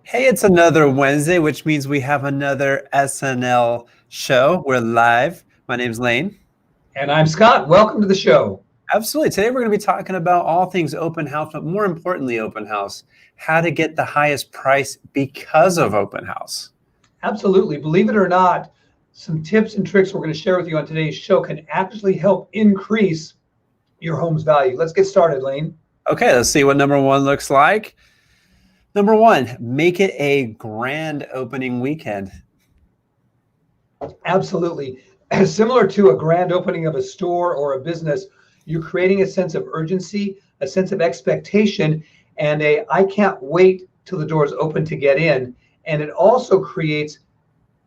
Hey, it's another Wednesday, which means we have another SNL show. We're live. My name's Lane. And I'm Scott. Welcome to the show. Absolutely. Today we're going to be talking about all things open house, but more importantly, open house, how to get the highest price because of open house. Absolutely. Believe it or not, some tips and tricks we're going to share with you on today's show can actually help increase your home's value. Let's get started, Lane. Okay, let's see what number one looks like. Number one, make it a grand opening weekend. Absolutely. Similar to a grand opening of a store or a business, you're creating a sense of urgency, a sense of expectation, and I can't wait till the doors open to get in. And it also creates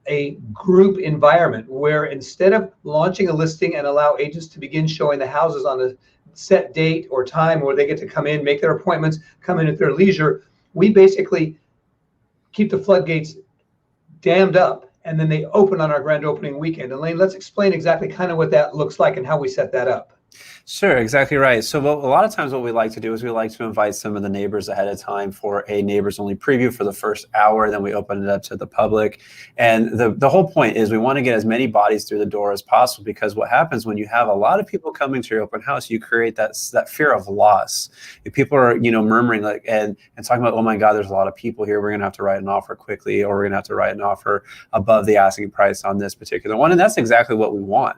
a group environment where instead of launching a listing and allow agents to begin showing the houses on a set date or time where they get to come in, make their appointments, come in at their leisure, we basically keep the floodgates dammed up, and then they open on our grand opening weekend. Elaine, let's explain exactly kind of what that looks like and how we set that up. Sure, exactly right. So a lot of times what we like to do is we like to invite some of the neighbors ahead of time for a neighbors only preview for the first hour. Then we open it up to the public. And the whole point is we want to get as many bodies through the door as possible, because what happens when you have a lot of people coming to your open house, you create that fear of loss. If people are, murmuring and talking about, oh my God, there's a lot of people here, we're going to have to write an offer quickly, or we're going to have to write an offer above the asking price on this particular one. And that's exactly what we want.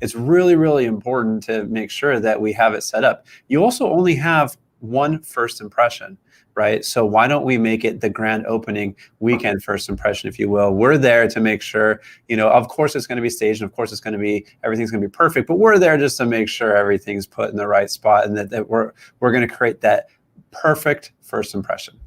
It's really, really important to make sure that we have it set up. You also only have one first impression, right? So why don't we make it the grand opening weekend first impression, if you will? We're there to make sure, of course it's going to be staged, and of course everything's going to be perfect, but we're there just to make sure everything's put in the right spot, and that we're going to create that perfect first impression.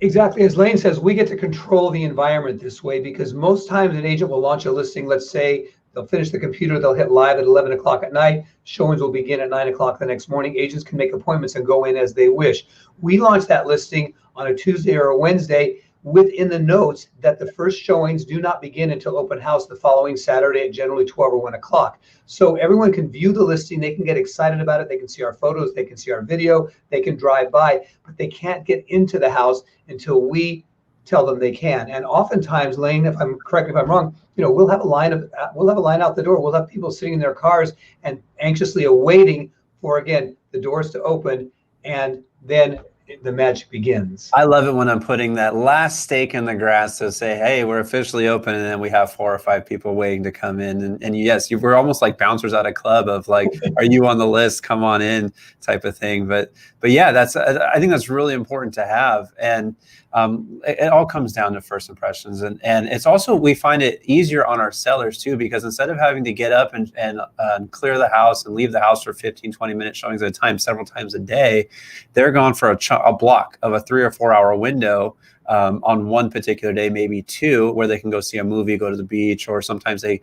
Exactly. As Lane says, we get to control the environment this way, because most times an agent will launch a listing. Let's say they'll finish the computer, they'll hit live at 11 o'clock at night. Showings will begin at 9 o'clock the next morning. Agents can make appointments and go in as they wish. We launch that listing on a Tuesday or a Wednesday within the notes that the first showings do not begin until open house the following Saturday at generally 12 or 1 o'clock. So everyone can view the listing, they can get excited about it, they can see our photos, they can see our video, they can drive by, but they can't get into the house until we tell them they can. And oftentimes, Lane, if I'm correct, if I'm wrong, we'll have a line out the door. We'll have people sitting in their cars and anxiously awaiting for, again, the doors to open, and then the magic begins. I love it when I'm putting that last stake in the grass to say, hey, we're officially open, and then we have 4 or 5 people waiting to come in. And yes, we're almost like bouncers at a club of like, are you on the list? Come on in, type of thing. But yeah, I think that's really important to have. And it all comes down to first impressions. And it's also, we find it easier on our sellers too, because instead of having to get up and clear the house and leave the house for 15, 20 minute showings at a time, several times a day, they're gone for a block of a 3 or 4 hour window on one particular day, maybe 2, where they can go see a movie, go to the beach, or sometimes they,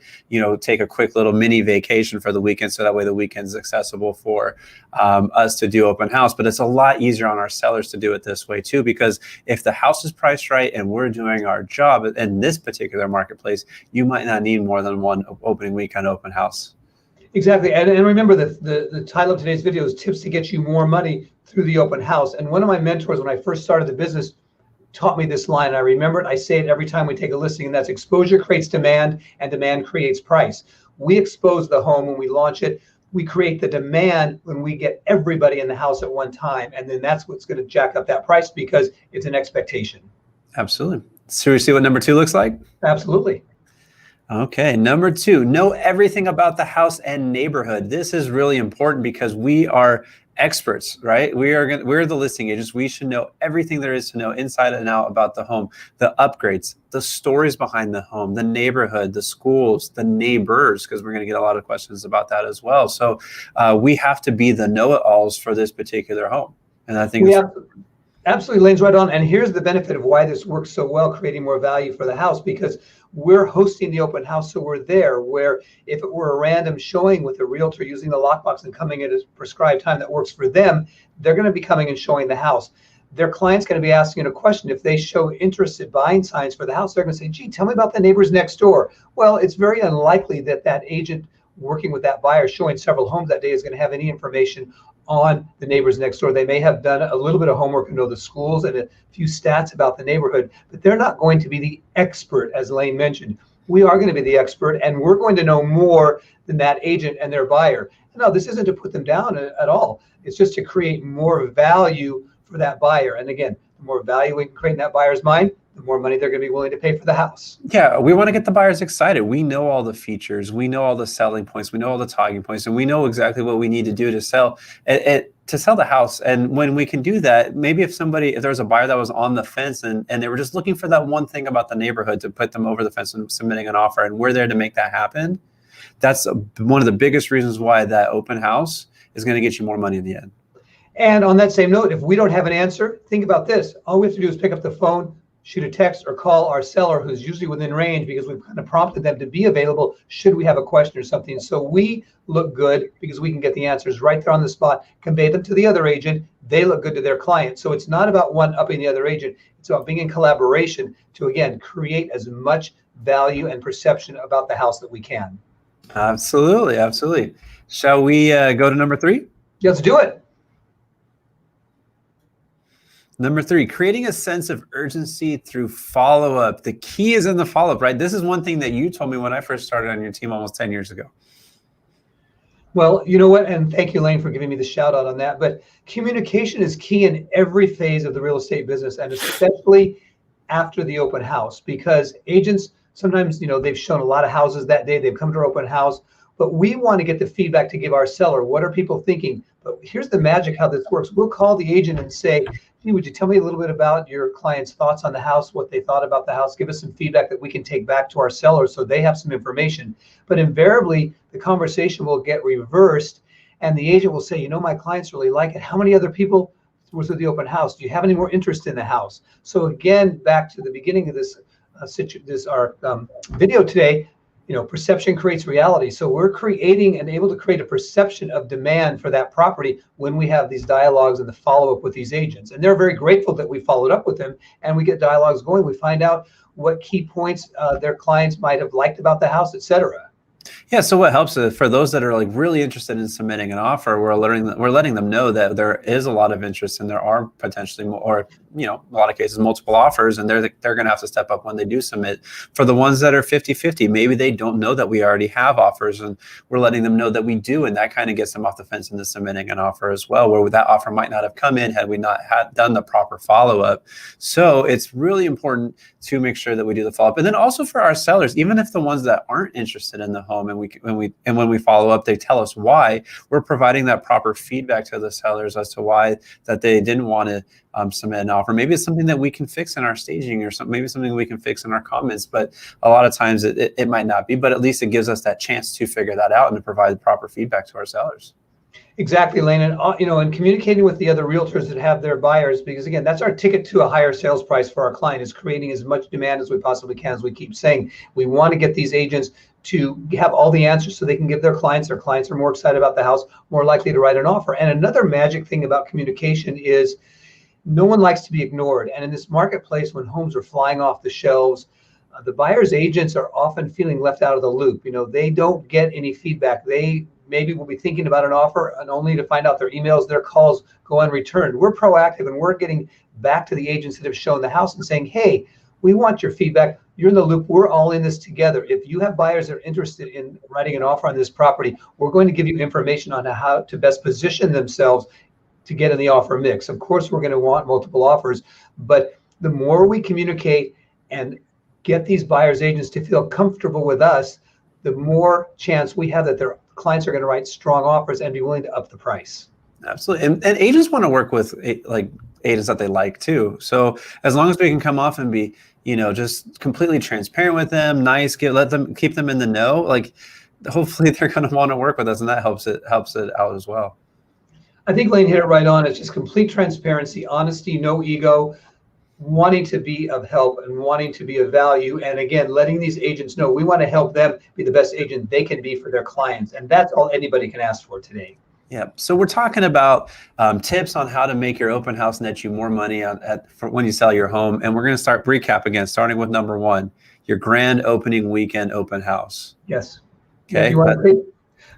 take a quick little mini vacation for the weekend. So that way the weekend's accessible for us to do open house. But it's a lot easier on our sellers to do it this way too, because if the house is priced right and we're doing our job in this particular marketplace, you might not need more than one opening weekend open house. Exactly. And remember, the title of today's video is Tips to Get You More Money Through the Open House. And one of my mentors, when I first started the business, taught me this line. I remember it. I say it every time we take a listing, and that's exposure creates demand, and demand creates price. We expose the home when we launch it. We create the demand when we get everybody in the house at one time. And then that's what's going to jack up that price, because it's an expectation. Absolutely. So we see what number 2 looks like? Absolutely. Okay, number 2, know everything about the house and neighborhood. This is really important because we are experts, right? We're the listing agents. We should know everything there is to know inside and out about the home, the upgrades, the stories behind the home, the neighborhood, the schools, the neighbors, because we're going to get a lot of questions about that as well. So we have to be the know-it-alls for this particular home. And I think absolutely, Lane's right on. And here's the benefit of why this works so well, creating more value for the house, because we're hosting the open house, so we're there. Where if it were a random showing with a realtor using the lockbox and coming at a prescribed time that works for them, they're going to be coming and showing the house. Their client's going to be asking a question. If they show interested buying signs for the house, they're going to say, gee, tell me about the neighbors next door. Well, it's very unlikely that that agent working with that buyer showing several homes that day is going to have any information on the neighbors next door. They may have done a little bit of homework and know the schools and a few stats about the neighborhood, but they're not going to be the expert, as Lane mentioned. We are going to be the expert, and we're going to know more than that agent and their buyer. No, this isn't to put them down at all. It's just to create more value for that buyer. And again, the more value we can create in that buyer's mind, the more money they're going to be willing to pay for the house. Yeah, we want to get the buyers excited. We know all the features, we know all the selling points, we know all the talking points, and we know exactly what we need to do to sell the house. And when we can do that, maybe if there was a buyer that was on the fence and they were just looking for that one thing about the neighborhood to put them over the fence and submitting an offer, and we're there to make that happen, that's one of the biggest reasons why that open house is going to get you more money in the end. And on that same note, if we don't have an answer, think about this. All we have to do is pick up the phone, shoot a text, or call our seller, who's usually within range, because we've kind of prompted them to be available should we have a question or something. So we look good because we can get the answers right there on the spot, convey them to the other agent. They look good to their client. So it's not about one upping the other agent. It's about being in collaboration to, again, create as much value and perception about the house that we can. Absolutely, absolutely. Shall we go to number 3? Let's do it. Number 3, creating a sense of urgency through follow-up. The key is in the follow-up, right? This is one thing that you told me when I first started on your team almost 10 years ago. Well, you know what? And thank you, Lane, for giving me the shout out on that. But communication is key in every phase of the real estate business, and especially after the open house, because agents sometimes, they've shown a lot of houses that day. They've come to our open house, but we want to get the feedback to give our seller. What are people thinking? But here's the magic how this works. We'll call the agent and say, hey, would you tell me a little bit about your client's thoughts on the house, what they thought about the house? Give us some feedback that we can take back to our sellers so they have some information. But invariably, the conversation will get reversed, and the agent will say, my clients really like it. How many other people were to the open house? Do you have any more interest in the house? So again, back to the beginning of this video today, perception creates reality. So we're creating and able to create a perception of demand for that property when we have these dialogues and the follow-up with these agents. And they're very grateful that we followed up with them and we get dialogues going. We find out what key points their clients might have liked about the house, et cetera. Yeah, so what helps is for those that are like really interested in submitting an offer, we're letting them know that there is a lot of interest and there are potentially more, or a lot of cases, multiple offers, and they're going to have to step up when they do submit. For the ones that are 50-50, maybe they don't know that we already have offers, and we're letting them know that we do, and that kind of gets them off the fence into submitting an offer as well, where that offer might not have come in had we not done the proper follow-up. So it's really important to make sure that we do the follow-up. And then also for our sellers, even if the ones that aren't interested in the home and when we follow up, they tell us why, we're providing that proper feedback to the sellers as to why that they didn't want to submit an offer. Maybe it's something that we can fix in our staging, or maybe something we can fix in our comments, but a lot of times it might not be, but at least it gives us that chance to figure that out and to provide proper feedback to our sellers. Exactly, Lane. And and communicating with the other realtors that have their buyers, because again, that's our ticket to a higher sales price for our client, is creating as much demand as we possibly can. As we keep saying, we want to get these agents to have all the answers so they can give their clients are more excited about the house, more likely to write an offer. And another magic thing about communication is no one likes to be ignored. And in this marketplace, when homes are flying off the shelves, the buyer's agents are often feeling left out of the loop. They don't get any feedback. They maybe will be thinking about an offer and only to find out their emails, their calls go unreturned. We're proactive and we're getting back to the agents that have shown the house and saying, hey, we want your feedback. You're in the loop. We're all in this together. If you have buyers that are interested in writing an offer on this property, we're going to give you information on how to best position themselves to get in the offer mix. Of course, we're going to want multiple offers, but the more we communicate and get these buyers agents to feel comfortable with us, the more chance we have that their clients are going to write strong offers and be willing to up the price. Absolutely. And agents want to work with agents that they like too. So as long as we can come off and be, just completely transparent with them, nice, let them keep them in the know, hopefully they're going to want to work with us, and that helps it out as well. I think Lane hit it right on. It's just complete transparency, honesty, no ego, wanting to be of help and wanting to be of value. And again, letting these agents know we want to help them be the best agent they can be for their clients. And that's all anybody can ask for today. Yeah. So we're talking about tips on how to make your open house net you more money when you sell your home. And we're going to start recap again, starting with number 1, your grand opening weekend open house. Yes. Okay.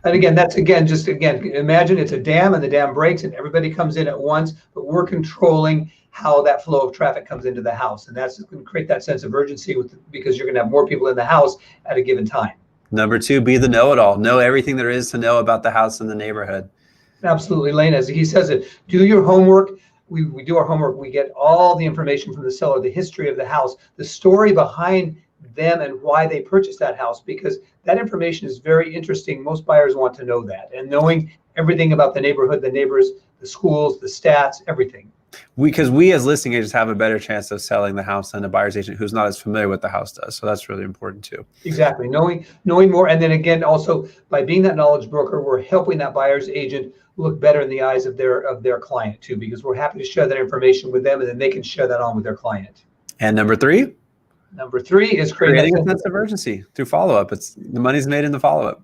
And again, that's just imagine it's a dam and the dam breaks and everybody comes in at once, but we're controlling how that flow of traffic comes into the house. And that's going to create that sense of urgency because you're going to have more people in the house at a given time. Number 2, be the know-it-all. Know everything there is to know about the house and the neighborhood. Absolutely, Lane. As he says it, do your homework. We do our homework. We get all the information from the seller, the history of the house, the story behind them and why they purchased that house, because that information is very interesting. Most buyers want to know that, and knowing everything about the neighborhood, the neighbors, the schools, the stats, everything. Because we as listing agents have a better chance of selling the house than a buyer's agent who's not as familiar with the house does. So that's really important too. Exactly. Knowing more. And then again, also by being that knowledge broker, we're helping that buyer's agent look better in the eyes of their client too, because we're happy to share that information with them and then they can share that on with their client. And number 3? Number 3 is creating a sense of urgency through follow-up. The money's made in the follow-up.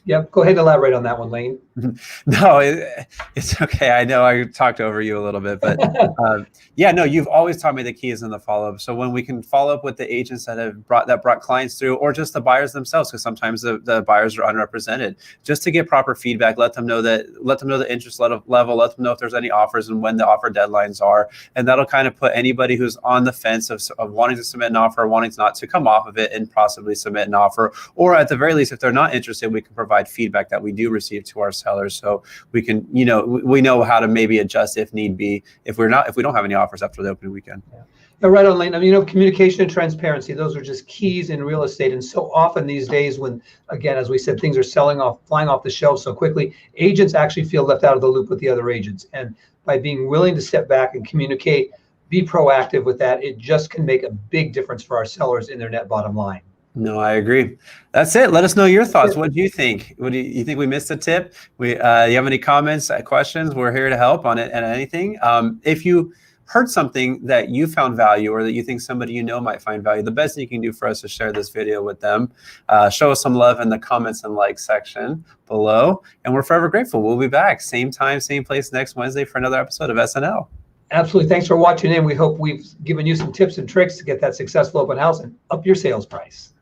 Yep. Go ahead and elaborate on that one, Lane. No, it's okay. I know I talked over you a little bit, but yeah, no, you've always taught me the key is in the follow-up. So when we can follow up with the agents that brought clients through, or just the buyers themselves, because sometimes the buyers are underrepresented, just to get proper feedback, let them know the interest level, let them know if there's any offers and when the offer deadlines are, and that'll kind of put anybody who's on the fence of wanting to submit an offer or wanting not to come off of it and possibly submit an offer, or at the very least, if they're not interested, we can provide feedback that we do receive to our sellers, so we can, we know how to maybe adjust if need be, if we don't have any offers after the opening weekend. Yeah, right on, Lane. I mean, communication and transparency, those are just keys in real estate. And so often these days when, again, as we said, things are flying off the shelves so quickly, agents actually feel left out of the loop with the other agents. And by being willing to step back and communicate, be proactive with that, it just can make a big difference for our sellers in their net bottom line. No, I agree. That's it. Let us know your thoughts. What do you think? What do you think we missed a tip? You have any comments, questions? We're here to help on it and anything. If you heard something that you found value or that you think somebody might find value, the best thing you can do for us is share this video with them. Show us some love in the comments and like section below. And we're forever grateful. We'll be back same time, same place next Wednesday for another episode of SnL. Absolutely. Thanks for watching in. We hope we've given you some tips and tricks to get that successful open house and up your sales price.